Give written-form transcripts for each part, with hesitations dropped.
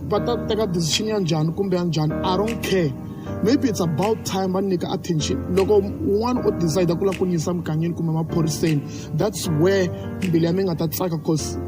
But that take a decision yanjani kumbe yanjani, I don't care. Maybe it's about time I nika attention. Logo one or decide kula kunyisa mkanyeni kumbe maphoriseni. That's where mbili yami ngatatsaka, cause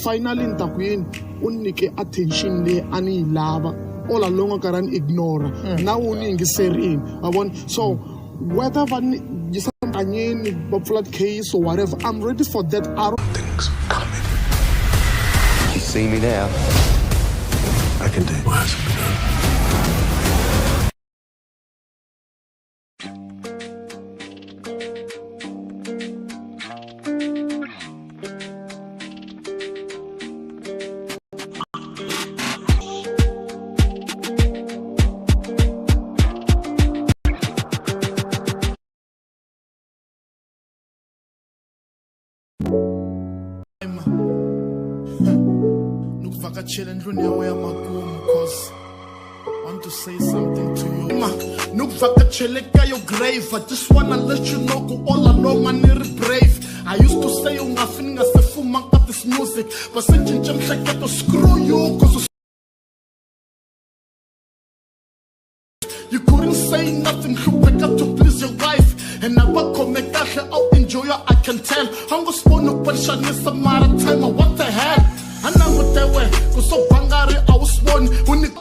finally ntakuyeni unike attention le ani lava. All along I can ignore. Now only in serin. I want so whether you some flood case or whatever, I'm ready for that. I don't things coming. You see me now. I can do what has to be done. Chilling where I'm going, cause I want to say something to you. Look vaka chilling at your grave. I just wanna let you know, go all along, I'm near brave. I used to say, you're nothing as a fool, got this music. But since you jump like to screw you, cause you couldn't say nothing, you wake up to please your wife. And I walk on make that I'll enjoy you, I can tell. I'm gonna spawn up when Shani Samara time, what the hell? And I'm with that way, cause so bangari, I was born.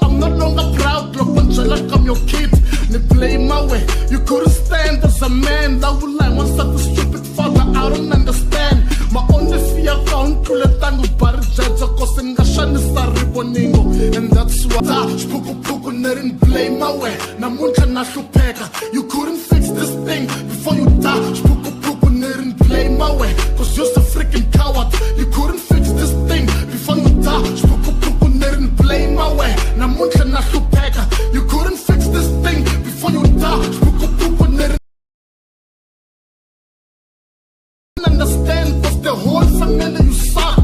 I'm no longer proud, look, like I'm your kid. They play my way, you couldn't stand as a man. That would lie once that the stupid father, I don't understand. My only fear found to let tango bar judge, cause in Gashan is a riboningo. And that's what I didn't play my way. Namuncha Nashupeka, you couldn't fix this thing before you die. Didn't play my way, cause you're a freaking coward. You couldn't fix this thing before you die. Didn't play my way. Namuncha Nashupeka, you couldn't fix this thing before you die. Didn't understand cause the whole family you suck.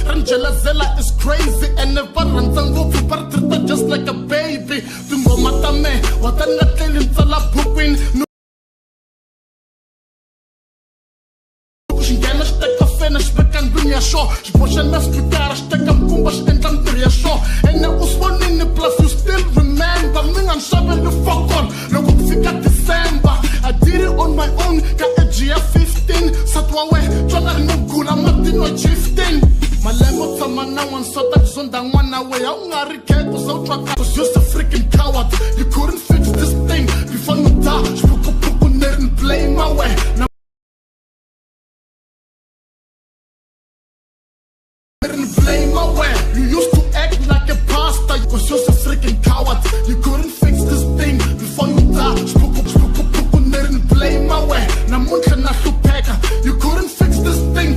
Ranjela Zella is crazy and never runs and go to Bartrita just like a baby. Matame, what I'm not telling Tala Pukwin. Finish back and bring your show. She push and left to Karash, take a kumbash and come to your show. And I was one in the plus, you still remember me and Shabel the fuck on. Look, we got December. I did it on my own, got a GF15. Satwawe, Jona no good, I'm not in no drifting. My lemon Tamana one so that's on that one away. I'm not a cat, was out track, was just a freaking coward. You couldn't fix this thing before you die. Didn't play my way. Blame my way. You used to act like a pastor, cause you're a freaking coward. You couldn't fix this thing before you die. Didn't blame my way. Namuncha Nashupeka, you couldn't fix this thing.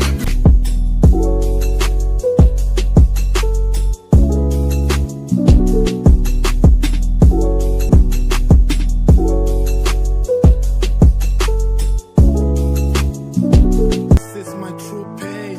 This is my true pain.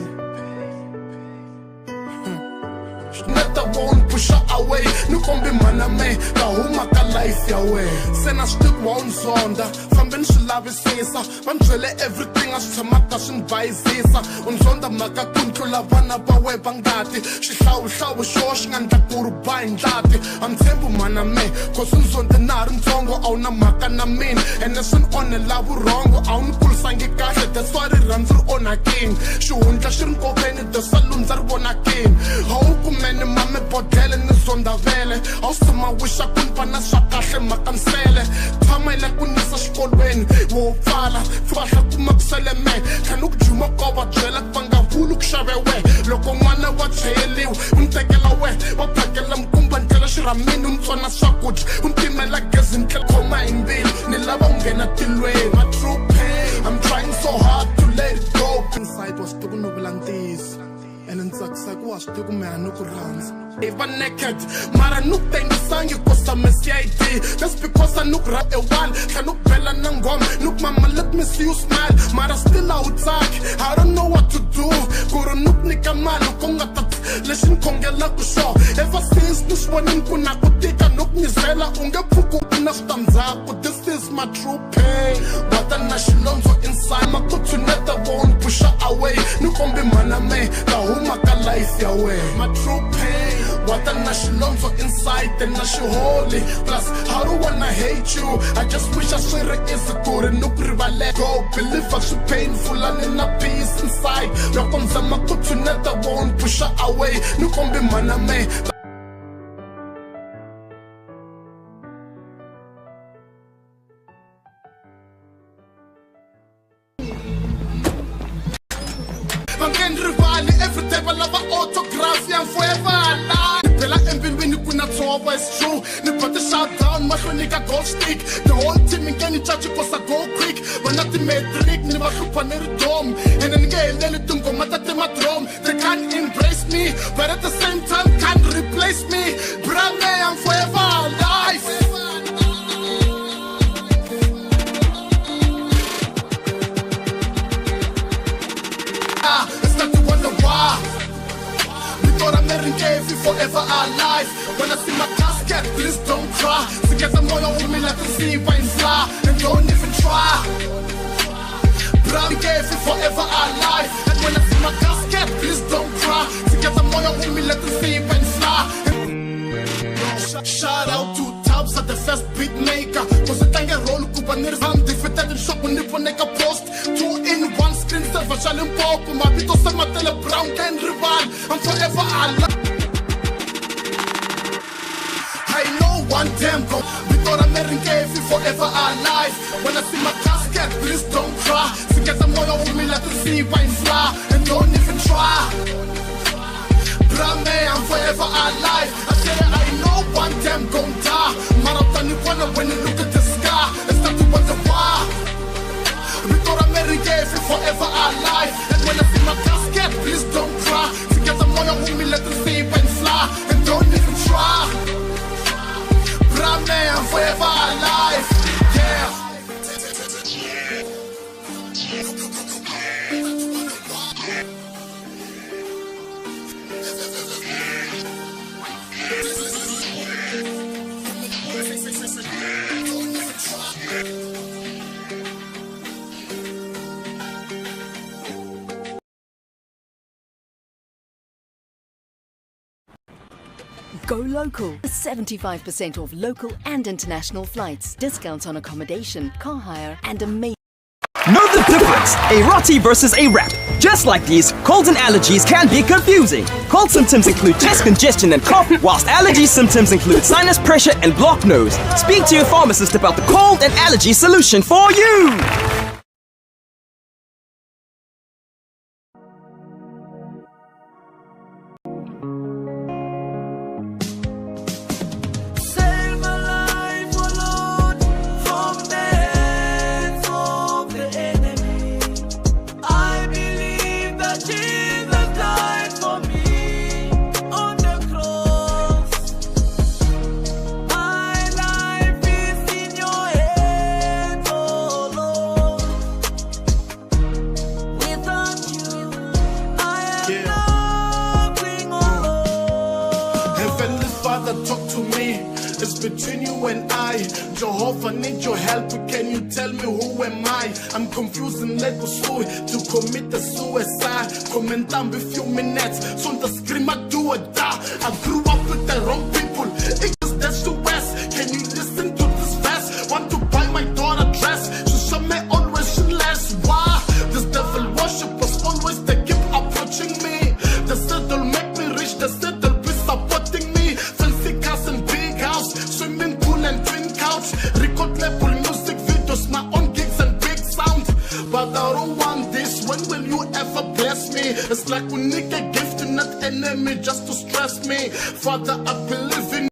Neta won't push her away. Nu kom be maname, da huma ka life ya way. Sena stuk won't zonda. Van ben shilave sesa. Van trele everything as chamata shin by zesa. Un zonda maka kuntrula vana ba we bangati. She shaw shosh nganda kuru ba indati. I'm tempo maname, cause un zonda narin tongo au na maka na min. And it's an on a labu rongo au nkul sangi kahle. That's why it runs on a king. She won't shouldn't go in the saloons are on a king. How many mame bodele ni zonda vele. Also my wish I couldn't panasa kahle makansele. Tama ila kunisa shikolweni wo pfala. Fahla kumakusele me. Kanuk juma koba jwela panga vulu kushabe we. Loko mwana wa chayeliwe. Untekela we. Wapakela mkumba ntela shiramini. Unsona swakut. Untimela gezi ntela koma inbil. Nilaba ungena tilwe. My true pain. I'm trying so hard to let it go. Inside was tuku nubilantis. And in Zaksak was tuku me anukurans. Even naked, Mara nuk tengi sangi kosa mesi ID. Just because I nuk rap a wall, kanuk bella nangom. Nuk mama let me see you smile. Mara still outside, I don't know what to do. Kuro nuk nikamal, konga tat lexi ni khongela ku xona ever since ni swi voni ni ku na ku tika no ku nizela u nge pfuki u na switandzhaku this is my true pain wata na xilondzo inside ma ku tshuneta won't push away ni kombi mhana me ta huma ka life ya wena my true pain wata na xilondzo inside and na xiholi plus how do wanna hate you I just wish I swear it is ku ri ni ku rivalela go believe swi painful and in a peace inside loko nzama ku tshuneta won't push away ni kombi mhana me every day I love autograph and forever alive Bella embilwini kuna tsoba it's true ni put the shot down mahlweni ka gold stick the whole team ingeni charge cause I go quick but not the metric ni mahlupha ni ridom and then ngeheleli tingoma ta temadrom they can't embrace me but at the same time can't replace me brother I'm forever alive Gave you forever alive. When I see my casket, please don't cry. To get the moyo with me, let them see wine fly. And don't even try. Brown gave you forever alive. And when I see my casket, please don't cry. To get the moyo with me, let them see wine fly. Shout out to Tabs at the first beat maker. Cause I can't roll kuba nirvam. Defeated in shock when you make a post. 2-in-1 screen server, challenge pop. My bito sama tele brown can rival. I'm forever alive. I know one damn go because I'm never gave you forever alive. When I see my casket, please don't cry. To get the moyo with me, let them see wine fly. And don't even try. Brame, I'm forever alive. I said I know one damn gon' die. Marathon wanna when you look at the sky and start to wonder why. Because I'm never gave you forever alive. And when I see my casket, please don't cry. To get the moyo with me, let them see wine fly. And don't even try. I'm forever alive, yeah. Go local. 75% off local and international flights. Discounts on accommodation, car hire, and amazing. Know the difference, a roti versus a wrap. Just like these, colds and allergies can be confusing. Cold symptoms include chest congestion and cough, whilst allergy symptoms include sinus pressure and blocked nose. Speak to your pharmacist about the cold and allergy solution for you. Talk to me, it's between you and I. Jehovah, need your help. Can you tell me who am I? I'm confused and let go slow to commit a suicide. Comment down with few minutes, so the scream I do or die. I grew up with the wrong people. It was that's the west. Can you listen to this verse? Want to buy my daughter dress? She saw me always less. Why? This devil worshippers always they keep approaching me. They said they'll make me rich. They said they'll be supporting me. Swimming pool and twin couch, record label, music videos, my own gigs and big sound. But I don't want this. When will you ever bless me? It's like we need a gift and not enemy just to stress me. Father, I believe in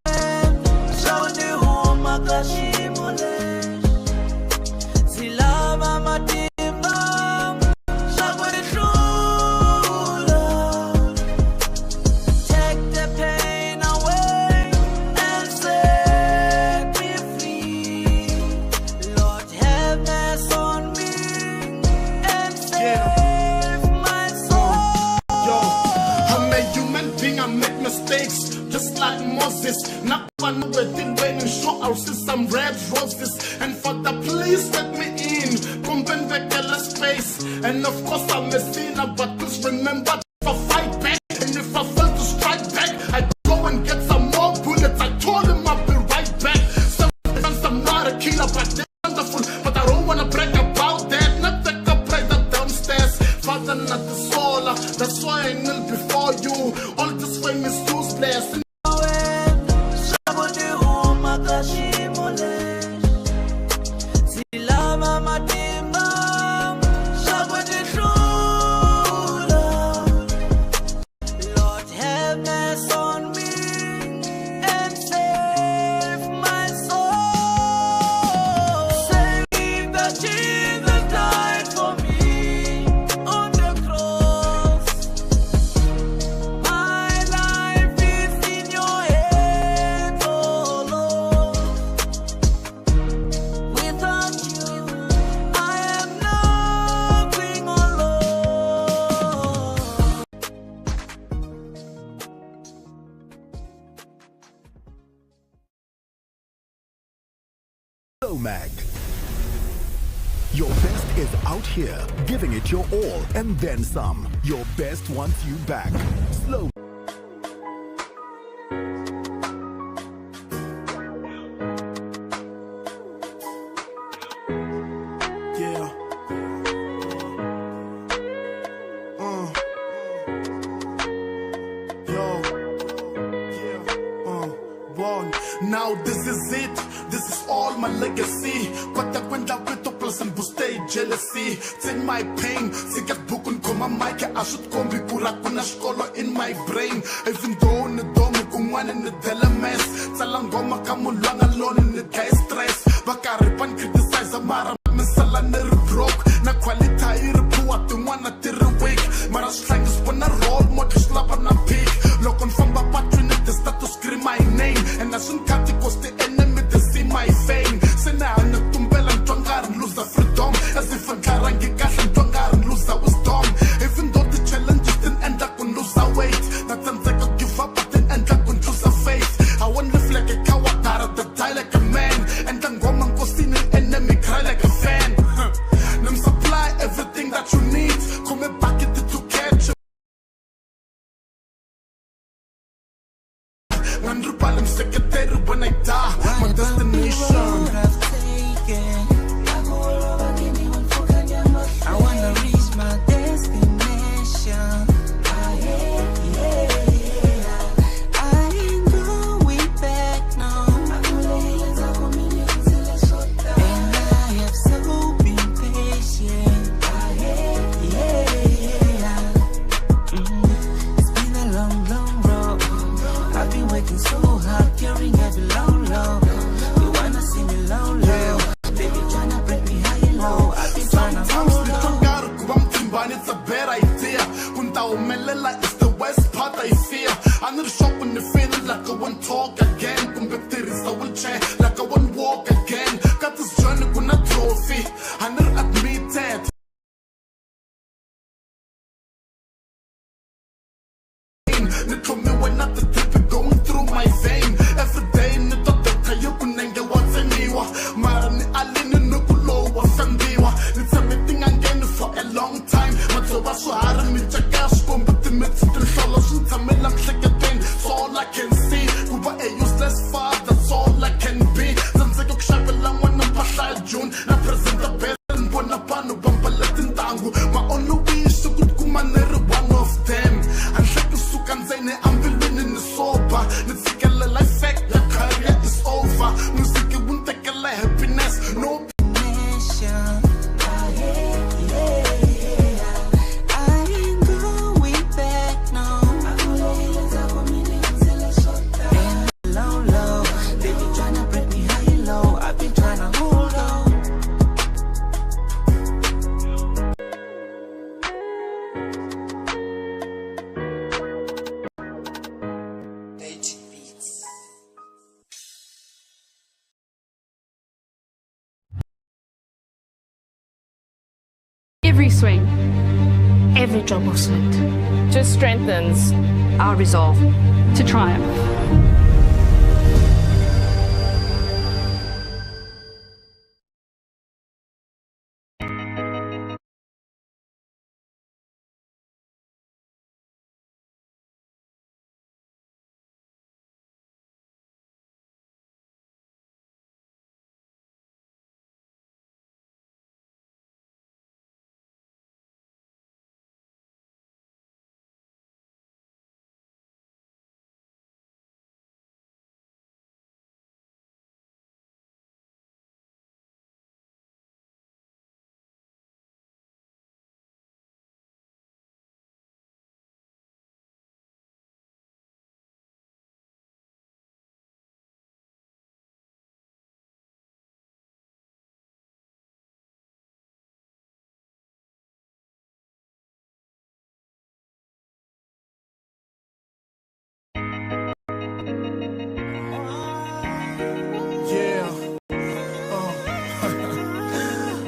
make mistakes, just like Moses. Not one wedding when show I'll see some red roses. And Father, please let me in, come back the space. And of course I'm a sinner, but please remember if I fight back, and if I fail to strike back, I go and get some more bullets. I told him I'll be right back. Sometimes I'm not a killer, but they're wonderful. But I don't wanna brag about that. Not that I play that downstairs. Father, not the soul. That's why I kneel before you. All this fame is useless. Mag. Your best is out here, giving it your all and then some. Your best wants you back. Slow. Yeah. Yo. Yeah. Born. Now this is it. This is all my legacy. Kwata kwenda kwetu plus and booste jealousy. Take my pain. Sikat bukun ko mamay I should kombi pura kuna shkolo in my brain. Even though ne domo kumwane ne dela mess. Salang goma kamulwang alone ne kay stress. Bakaripan criticize amara misala ne broke. Na qualita iripuwa tumwana tiriwik. Mara strangers wanna roll mo kislapa na peak. Lokon famba patronit the status scream my name. And as soon kati koste enemy see my fame. Sena nagtumbela ntwangar and lose the freedom. As if I'm karangi kasha ntwangar and lose the wisdom. Even though the challenges didn't end up on lose our weight. Not times I could give up, but then end up on lose a faith. I won't live like a kawatara, that die like a man. And then go man go see the enemy cry like a fan. Them supply everything that you need. Come back it to catch you. Secretary when I die, my destination. I wanna reach my destination. I ain't going back now. And I have so been patient. It's been a long road. I've been working so hard, carrying every low. You wanna see me low. Baby tryna break me high and low. I've been tryna hold on. Mthimbani, it's a bad idea. Kunta umelela is the worst part I fear. I need to shop when you feel like I won't talk again. Kumbektiris I will chair like I won't walk again. Got this journey kuna trophy. I need to admit it. Nito me when not the trip going through my vein. Every day nito the you kunenge what's anywhere. Marani alini nukulo wasandiwa. It's everything I'm getting for a long time. Matoba so hard me chakash but the midst of the solution tamilam shakatin. So all I can see. Kuba a useless father, that's all I can be. Zanzego kshabelang when I'm pasha June. Na present the best and one upon bambalatin tangu. My only wish to good kumanere one of them. And I'm building in the sober. Nitsikele life fact, your career is over. Music won't take a happiness, no Nation. I ain't going back now. And low, they be tryna break me high and low. I've been tryna hold on. Every swing, every drop of sweat just strengthens our resolve to triumph.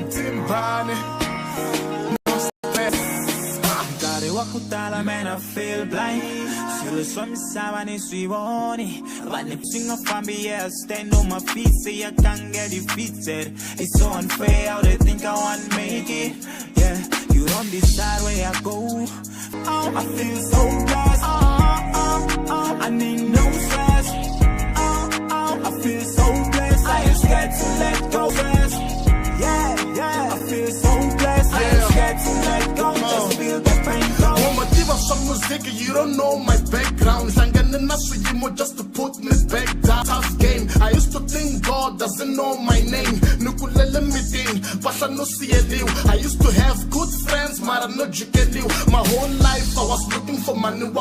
Mthimbani. Wakutala, man, I feel blind. Still some someone is we want it. When I'm sing of family, yeah, I stand on my feet, say I can't get defeated. It's so unfair how they think I want to make it. Yeah, you don't decide where I go. Oh, I feel so blessed. I need no stress. I feel so blessed. I ain't scared to let go. Yeah, I feel so blessed. I ain't scared to let go. Just feel the pain. Some music, you don't know my background. Just to put me back down. Tough game. I used to think God doesn't know my name. I used to have good friends, but I'm not you. My whole life I was looking for money.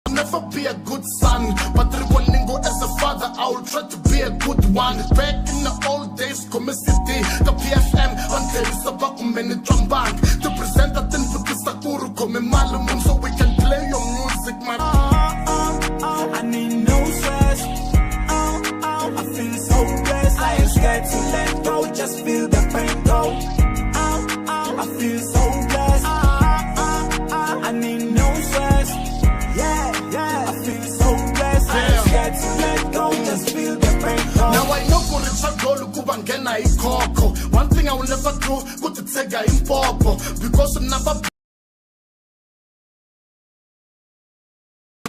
Never be a good son, but Ribolingo as a father, I will try to be a good one. Back in the old days, City, the PFM, on Teresa drum bank to present a thing for the Sakuru, so we can play your music, man. I need no stress. I feel so blessed. I ain't scared to let go. Just feel the pain go. I feel so blessed. I need no stress. Yeah, I feel so blessed. I ain't scared to let go. Just feel the pain go. Now I know one thing I will never do, go to take a impopo, because I never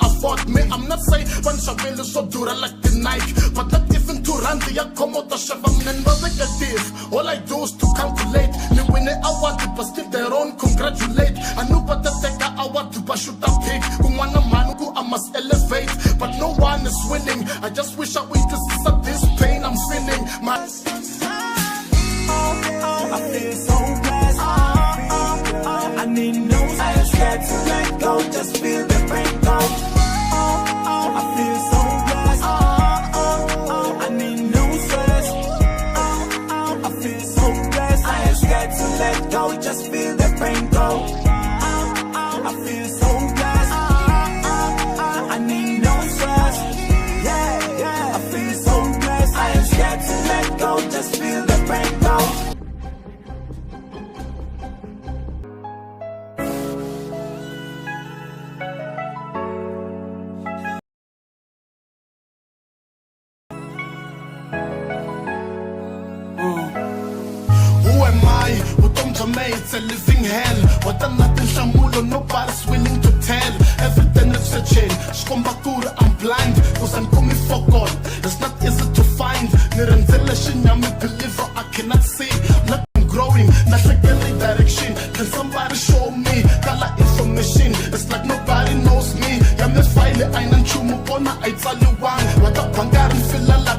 afford me. I'm not saying when Shabelle is so dura like the Nike, but not even to run the Yakomoto Shabam and negative. All I do is to calculate. Me win it, I want to but still their own congratulate. I know but the take I want to but shoot a pig. One man who I must elevate, but no one is winning. I just wish I would to this pain I'm feeling. My I feel so blessed. I need no stress. I ain't scared to let go. Just feel the pain go. I feel so blessed. I need no stress. I feel so blessed. I ain't scared to let go. Just feel the pain go. I feel so blessed. I need no stress. Yeah, I feel so blessed. I ain't scared to let go. Just feel the pain go. It's a living hell. What I'm not in Shamulo, nobody's willing to tell. Everything is a chain. Shkombakura, I'm blind, cause I'm coming for God. It's not easy to find. Niranzelashin, I'm a believer, I cannot see. Not growing, not like any direction. Can somebody show me color information? It's like nobody knows me. I'm not finally, I'm not chumupona, I tell you one. What up, Bangaran, feel alive.